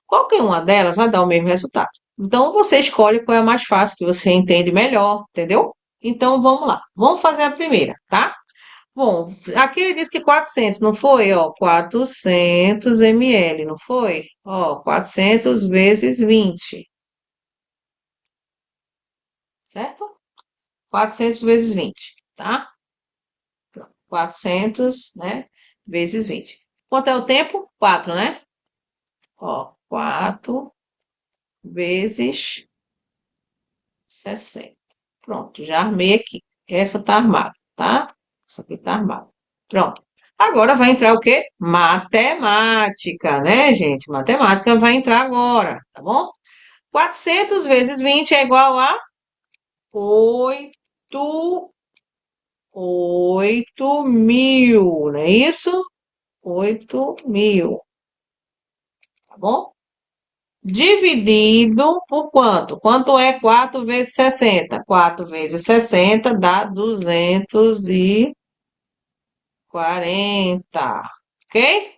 Qualquer uma delas vai dar o mesmo resultado. Então, você escolhe qual é a mais fácil, que você entende melhor, entendeu? Então, vamos lá. Vamos fazer a primeira, tá? Bom, aqui ele diz que 400, não foi? Ó, 400 ml, não foi? Ó, 400 vezes 20, certo? 400 vezes 20, tá? 400, né? Vezes 20. Quanto é o tempo? 4, né? Ó, 4 vezes 60. Pronto, já armei aqui. Essa tá armada, tá? Essa aqui tá armada. Pronto. Agora vai entrar o quê? Matemática, né, gente? Matemática vai entrar agora, tá bom? 400 vezes 20 é igual a 8, 8.000, não é isso? 8.000, tá bom? Dividido por quanto? Quanto é 4 vezes 60? 4 vezes 60 dá 240, ok?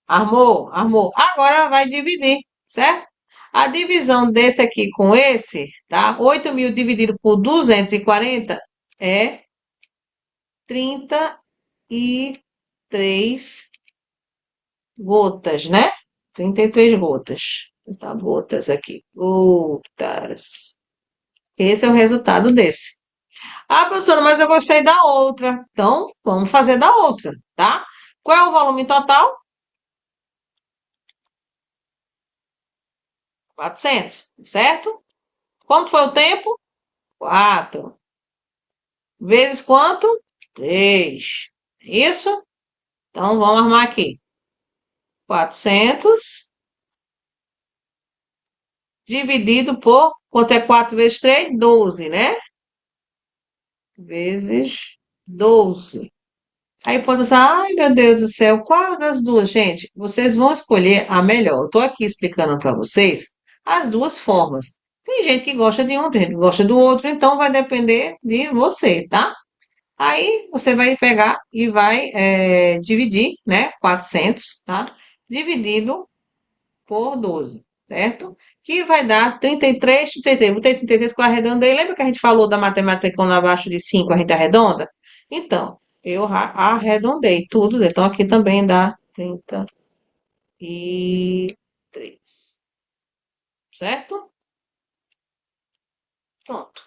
Armou, armou. Agora vai dividir, certo? A divisão desse aqui com esse, tá? 8.000 dividido por 240 é 33 gotas, né? 33 gotas. Tá, gotas aqui. Gotas. Esse é o resultado desse. Ah, professora, mas eu gostei da outra. Então, vamos fazer da outra, tá? Qual é o volume total? 400, certo? Quanto foi o tempo? 4. Vezes quanto? 3. Isso? Então, vamos armar aqui. 400 dividido por... Quanto é 4 vezes 3? 12, né? Vezes 12. Aí pode usar, ai meu Deus do céu, qual das duas, gente? Vocês vão escolher a melhor. Eu tô aqui explicando para vocês as duas formas. Tem gente que gosta de um, tem gente que gosta do outro, então vai depender de você, tá? Aí você vai pegar e vai dividir, né? 400, tá? Dividido por 12, certo? Que vai dar 33, 33. Botei 33 que eu arredondei. Lembra que a gente falou da matemática quando abaixo de 5 a gente arredonda? Então, eu arredondei tudo. Então, aqui também dá 33, certo? Pronto.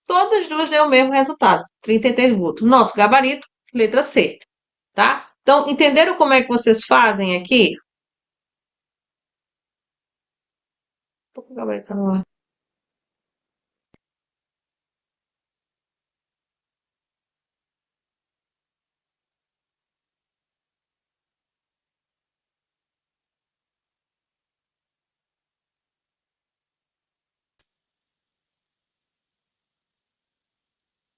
Todas as duas deu o mesmo resultado, 33 brutos. Nosso gabarito, letra C, tá? Então, entenderam como é que vocês fazem aqui? Por que o gabarito tá no ar?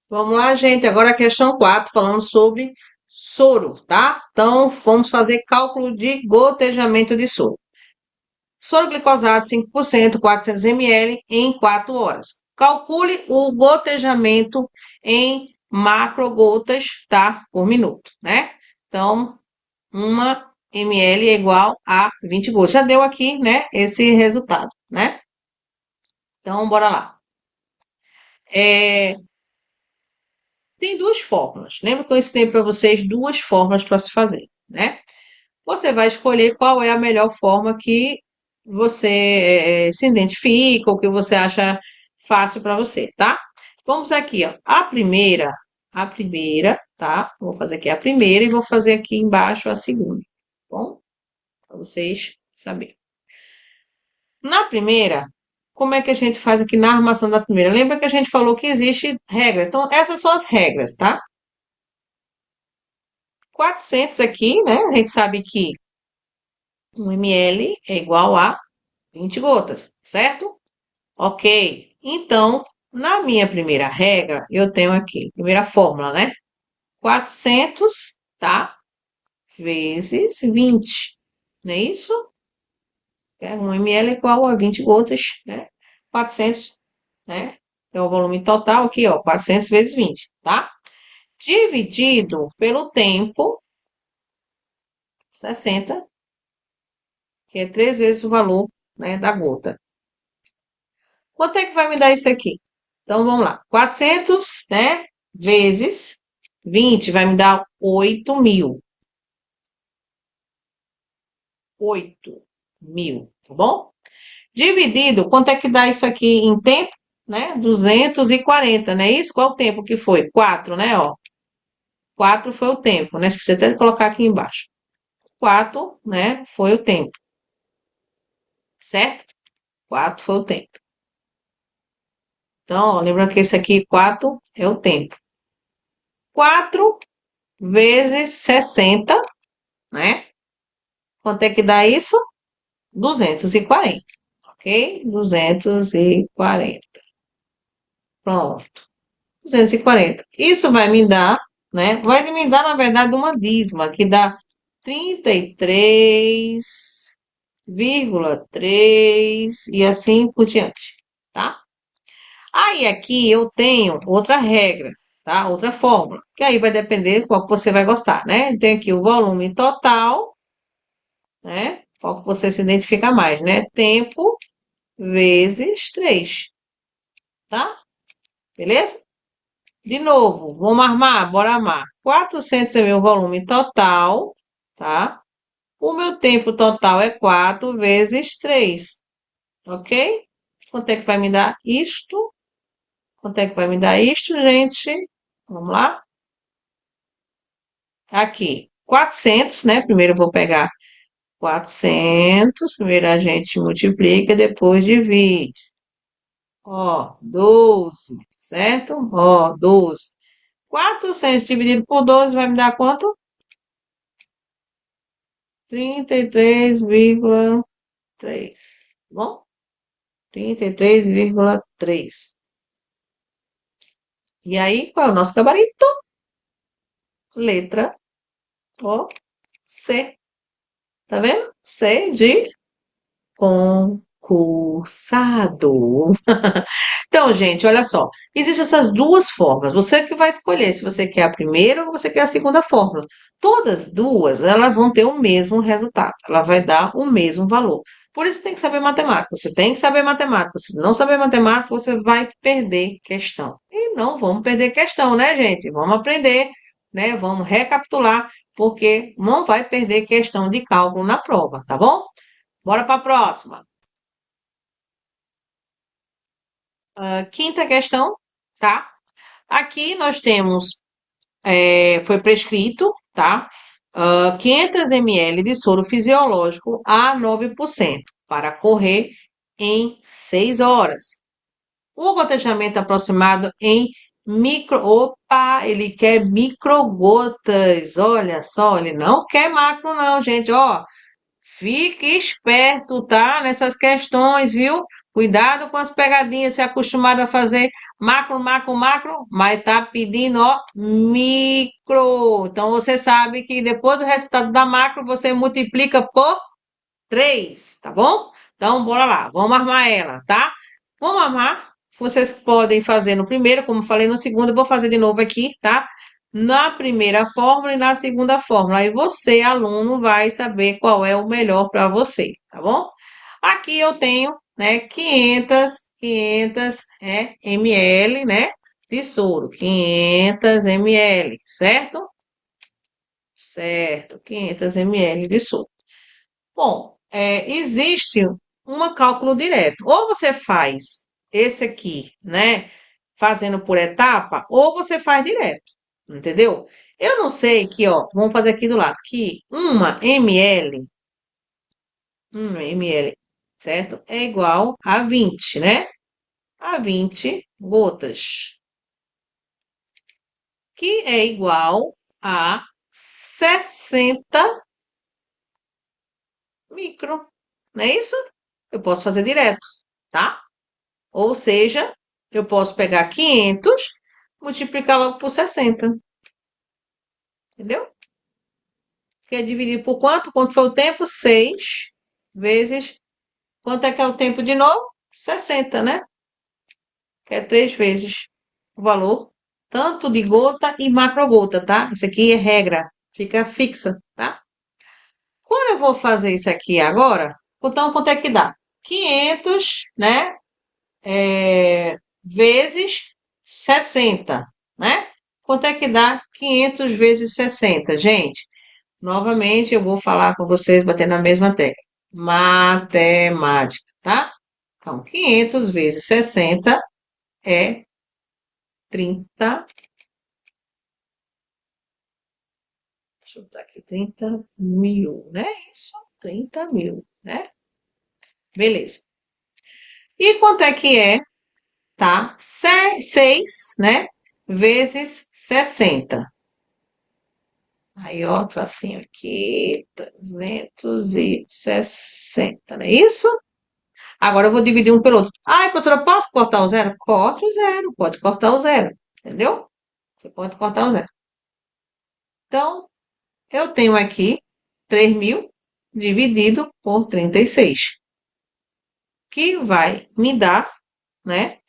Vamos lá, gente. Agora a questão 4, falando sobre soro, tá? Então, vamos fazer cálculo de gotejamento de soro. Soro glicosado 5%, 400 ml em 4 horas. Calcule o gotejamento em macrogotas, tá? Por minuto, né? Então, 1 ml é igual a 20 gotas. Já deu aqui, né? Esse resultado, né? Então, bora lá. Tem duas fórmulas. Lembra que eu ensinei para vocês duas fórmulas para se fazer, né? Você vai escolher qual é a melhor forma que você se identifica ou que você acha fácil para você, tá? Vamos aqui, ó. A primeira, tá? Vou fazer aqui a primeira e vou fazer aqui embaixo a segunda, tá bom? Para vocês saberem. Na primeira, como é que a gente faz aqui na armação da primeira? Lembra que a gente falou que existe regras. Então, essas são as regras, tá? 400 aqui, né? A gente sabe que 1 ml é igual a 20 gotas, certo? Ok. Então, na minha primeira regra, eu tenho aqui, primeira fórmula, né? 400, tá? Vezes 20. Não é isso? 1 ml é igual a 20 gotas, né? 400, né? É o volume total aqui, ó. 400 vezes 20, tá? Dividido pelo tempo, 60, que é 3 vezes o valor, né, da gota. Quanto é que vai me dar isso aqui? Então, vamos lá. 400, né? Vezes 20 vai me dar 8.000. 8.000, tá bom? Dividido, quanto é que dá isso aqui em tempo? Né? 240, não é isso? Qual o tempo que foi? 4, né? Ó, 4 foi o tempo, né? Você até colocar aqui embaixo. 4, né? Foi o tempo, certo? 4 foi o tempo. Então, ó, lembra que esse aqui, 4, é o tempo. 4 vezes 60, né? Quanto é que dá isso? 240, ok? 240. Pronto. 240. Isso vai me dar, né? Vai me dar, na verdade, uma dízima, que dá 33,3 e assim por diante, tá? Aí aqui eu tenho outra regra, tá? Outra fórmula, que aí vai depender qual que você vai gostar, né? Tem aqui o volume total, né? Qual que você se identifica mais, né? Tempo vezes 3, tá? Beleza? De novo, vamos armar? Bora armar. 400 é meu volume total, tá? O meu tempo total é 4 vezes 3, ok? Quanto é que vai me dar isto? Quanto é que vai me dar isto, gente? Vamos lá. Aqui, 400, né? Primeiro eu vou pegar 400. Primeiro a gente multiplica, depois divide. Ó, 12, certo? Ó, 12. 400 dividido por 12 vai me dar quanto? 33,3. Tá bom? 33,3. E aí, qual é o nosso gabarito? Letra O, C. Tá vendo? C de concursado. Então, gente, olha só. Existem essas duas fórmulas. Você que vai escolher se você quer a primeira ou você quer a segunda fórmula. Todas duas, elas vão ter o mesmo resultado. Ela vai dar o mesmo valor. Por isso tem que saber matemática. Você tem que saber matemática. Se não saber matemática, você vai perder questão. E não vamos perder questão, né, gente? Vamos aprender, né? Vamos recapitular, porque não vai perder questão de cálculo na prova, tá bom? Bora para a próxima. Quinta questão, tá? Aqui nós temos, foi prescrito, tá? 500 ml de soro fisiológico a 9% para correr em 6 horas. O gotejamento aproximado em micro. Opa, ele quer microgotas. Olha só, ele não quer macro, não, gente. Ó, fique esperto, tá? Nessas questões, viu? Cuidado com as pegadinhas, se acostumado a fazer macro, macro, macro, mas tá pedindo, ó, micro. Então você sabe que depois do resultado da macro, você multiplica por 3, tá bom? Então bora lá, vamos armar ela, tá? Vamos armar. Vocês podem fazer no primeiro, como eu falei no segundo, eu vou fazer de novo aqui, tá? Na primeira fórmula e na segunda fórmula. Aí você, aluno, vai saber qual é o melhor para você, tá bom? Aqui eu tenho, né, 500 ml, né, de soro. 500 ml, certo? Certo, 500 ml de soro. Bom, existe um cálculo direto. Ou você faz esse aqui, né, fazendo por etapa, ou você faz direto, entendeu? Eu não sei que, ó, vamos fazer aqui do lado, que uma ml, certo? É igual a 20, né? A 20 gotas, que é igual a 60 micro, não é isso? Eu posso fazer direto, tá? Ou seja, eu posso pegar 500, multiplicar logo por 60, entendeu? Que é dividido por quanto? Quanto foi o tempo? 6 vezes. Quanto é que é o tempo de novo? 60, né? Que é 3 vezes o valor, tanto de gota e macrogota, tá? Isso aqui é regra, fica fixa, tá? Quando eu vou fazer isso aqui agora, então quanto é que dá? 500, né? Vezes 60, né? Quanto é que dá 500 vezes 60, gente? Novamente, eu vou falar com vocês, batendo na mesma tecla. Matemática, tá? Então, 500 vezes 60 é 30. Deixa eu botar aqui, 30 mil, né? Isso, 30 mil, né? Beleza. E quanto é que é, tá? 6, né? Vezes 60. Aí, ó, tracinho aqui, 360, não é isso? Agora eu vou dividir um pelo outro. Ai, professora, posso cortar o zero? Corte o zero, pode cortar o zero, entendeu? Você pode cortar o zero. Então, eu tenho aqui 3.000 dividido por 36, que vai me dar, né,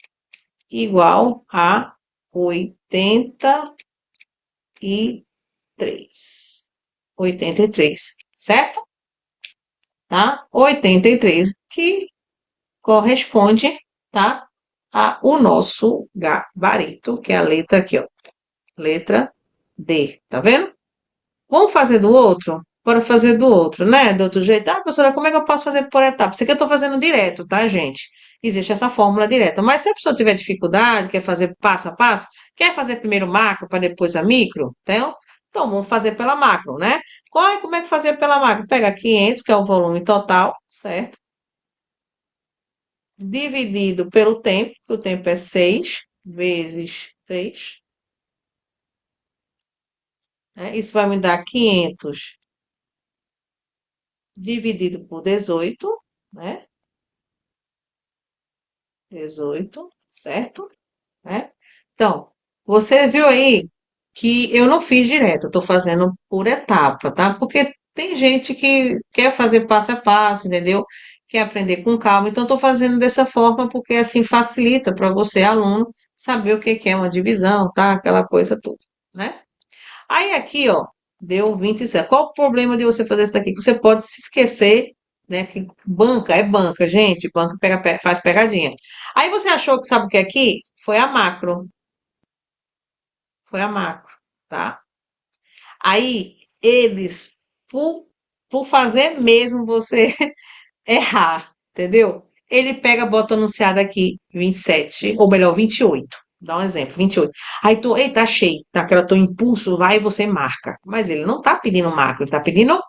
igual a 83. 83, certo? Tá? 83, que corresponde, tá? A o nosso gabarito, que é a letra aqui, ó. Letra D, tá vendo? Vamos fazer do outro? bora fazer do outro, né? Do outro jeito. Ah, professora, como é que eu posso fazer por etapa? Isso aqui eu estou fazendo direto, tá, gente? Existe essa fórmula direta. Mas se a pessoa tiver dificuldade, quer fazer passo a passo, quer fazer primeiro macro para depois a micro, então vamos fazer pela macro, né? Como é que fazer pela macro? Pega 500, que é o volume total, certo? Dividido pelo tempo, que o tempo é 6 vezes 3, né? Isso vai me dar 500 dividido por 18, né? 18, certo? Né? Então, você viu aí que eu não fiz direto, eu tô fazendo por etapa, tá? Porque tem gente que quer fazer passo a passo, entendeu? Quer aprender com calma. Então, estou fazendo dessa forma porque assim facilita para você, aluno, saber o que que é uma divisão, tá? Aquela coisa toda, né? Aí aqui, ó, deu 27. Qual o problema de você fazer isso daqui? Que você pode se esquecer, né? Que banca é banca, gente. Banca faz pegadinha. Aí você achou que sabe o que é aqui? Foi a macro. Foi a macro, tá? Aí eles, por, por fazer mesmo você errar, entendeu? Ele pega, bota anunciado aqui 27, ou melhor, 28. Dá um exemplo, 28. Aí tu, ei, tá cheio, tá aquela teu impulso, vai e você marca. Mas ele não tá pedindo macro, ele tá pedindo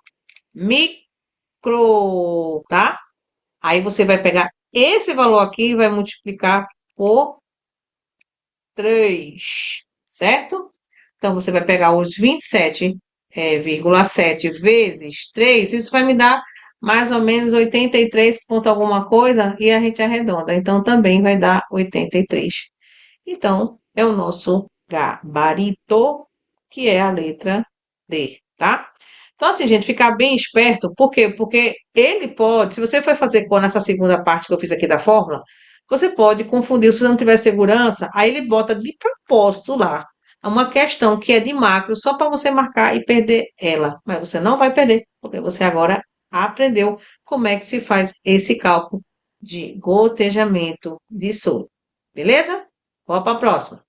micro, tá? Aí você vai pegar esse valor aqui e vai multiplicar por 3, certo? Então você vai pegar os 27,7 vezes 3, isso vai me dar mais ou menos 83 ponto alguma coisa e a gente arredonda. Então também vai dar 83. Então é o nosso gabarito, que é a letra D, tá? Então, assim, gente, ficar bem esperto, por quê? Porque ele pode, se você for fazer nessa segunda parte que eu fiz aqui da fórmula, você pode confundir, se você não tiver segurança, aí ele bota de propósito lá uma questão que é de macro, só para você marcar e perder ela. Mas você não vai perder, porque você agora aprendeu como é que se faz esse cálculo de gotejamento de soro. Beleza? Vamos para a próxima.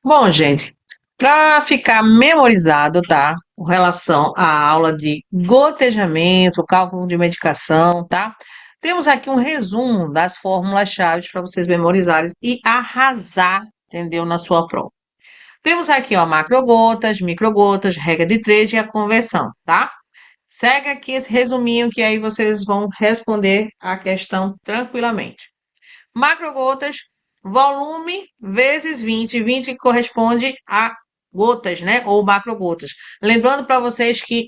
Bom, gente, para ficar memorizado, tá? Com relação à aula de gotejamento, cálculo de medicação, tá? Temos aqui um resumo das fórmulas-chave para vocês memorizarem e arrasar, entendeu? Na sua prova. Temos aqui, ó, macrogotas, microgotas, regra de três e a conversão, tá? Segue aqui esse resuminho que aí vocês vão responder a questão tranquilamente. Macrogotas, volume vezes 20. 20 corresponde a gotas, né? Ou macrogotas. Lembrando para vocês que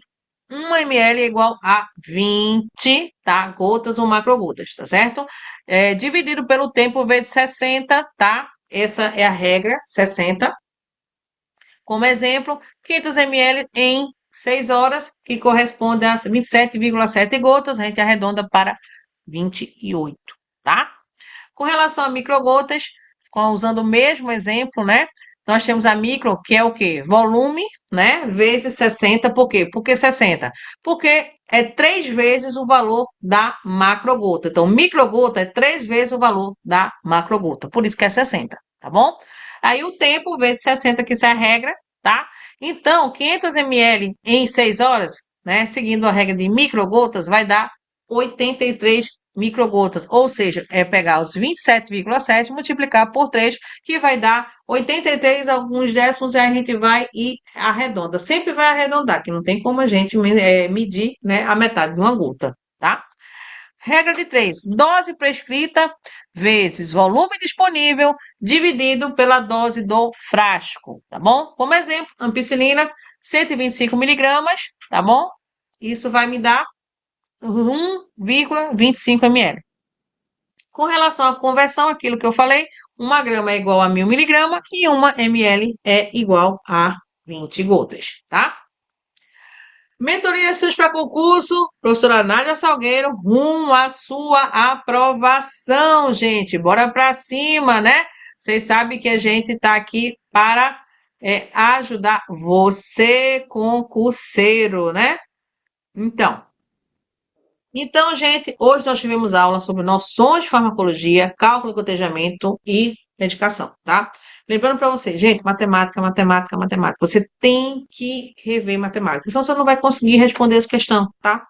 1 ml é igual a 20, tá? Gotas ou macrogotas, tá certo? Dividido pelo tempo vezes 60, tá? Essa é a regra, 60. Como exemplo, 500 ml em 6 horas, que corresponde a 27,7 gotas. A gente arredonda para 28, tá? Com relação a microgotas, usando o mesmo exemplo, né? Nós temos a micro, que é o quê? Volume, né? Vezes 60. Por quê? Por que 60? Porque é 3 vezes o valor da macrogota. Então, microgota é 3 vezes o valor da macrogota. Por isso que é 60, tá bom? Aí o tempo vezes 60, que isso é a regra, tá? Então, 500 ml em 6 horas, né? Seguindo a regra de microgotas, vai dar 83 microgotas, ou seja, é pegar os 27,7 multiplicar por 3, que vai dar 83, alguns décimos, e a gente vai e arredonda. Sempre vai arredondar, que não tem como a gente medir, né, a metade de uma gota, tá? Regra de 3, dose prescrita vezes volume disponível dividido pela dose do frasco, tá bom? Como exemplo, ampicilina, 125 miligramas, tá bom? Isso vai me dar 1,25 ml. Com relação à conversão, aquilo que eu falei, 1 grama é igual a 1000 miligramas e 1 ml é igual a 20 gotas, tá? Mentoria SUS para concurso, professora Nádia Salgueiro, rumo à sua aprovação, gente. Bora para cima, né? Vocês sabem que a gente está aqui para ajudar você, concurseiro, né? Então, gente, hoje nós tivemos aula sobre noções de farmacologia, cálculo e cotejamento e medicação, tá? Lembrando para você, gente, matemática, matemática, matemática. Você tem que rever matemática, senão você não vai conseguir responder essa questão, tá?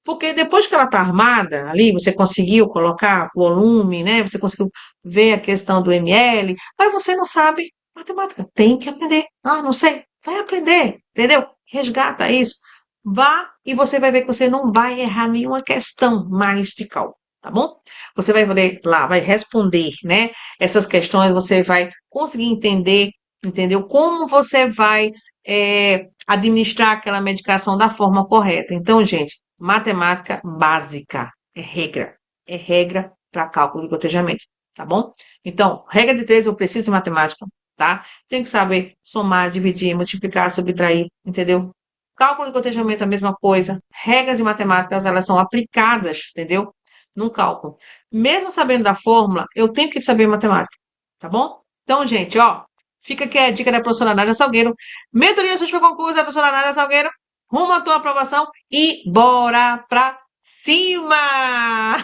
Porque depois que ela está armada ali, você conseguiu colocar volume, né? Você conseguiu ver a questão do ml, mas você não sabe matemática. Tem que aprender. Ah, não sei. Vai aprender, entendeu? Resgata isso. Vá e você vai ver que você não vai errar nenhuma questão mais de cálculo, tá bom? Você vai ler lá, vai responder, né? Essas questões, você vai conseguir entender, entendeu? Como você vai administrar aquela medicação da forma correta. Então, gente, matemática básica é regra para cálculo de cotejamento, tá bom? Então, regra de três, eu preciso de matemática, tá? Tem que saber somar, dividir, multiplicar, subtrair, entendeu? Cálculo de cotejamento é a mesma coisa. Regras de matemática, elas são aplicadas, entendeu? No cálculo. Mesmo sabendo da fórmula, eu tenho que saber matemática, tá bom? Então, gente, ó, fica aqui a dica da professora Nádia Salgueiro. Mentoria para concurso da professora Nádia Salgueiro. Rumo à tua aprovação e bora pra cima!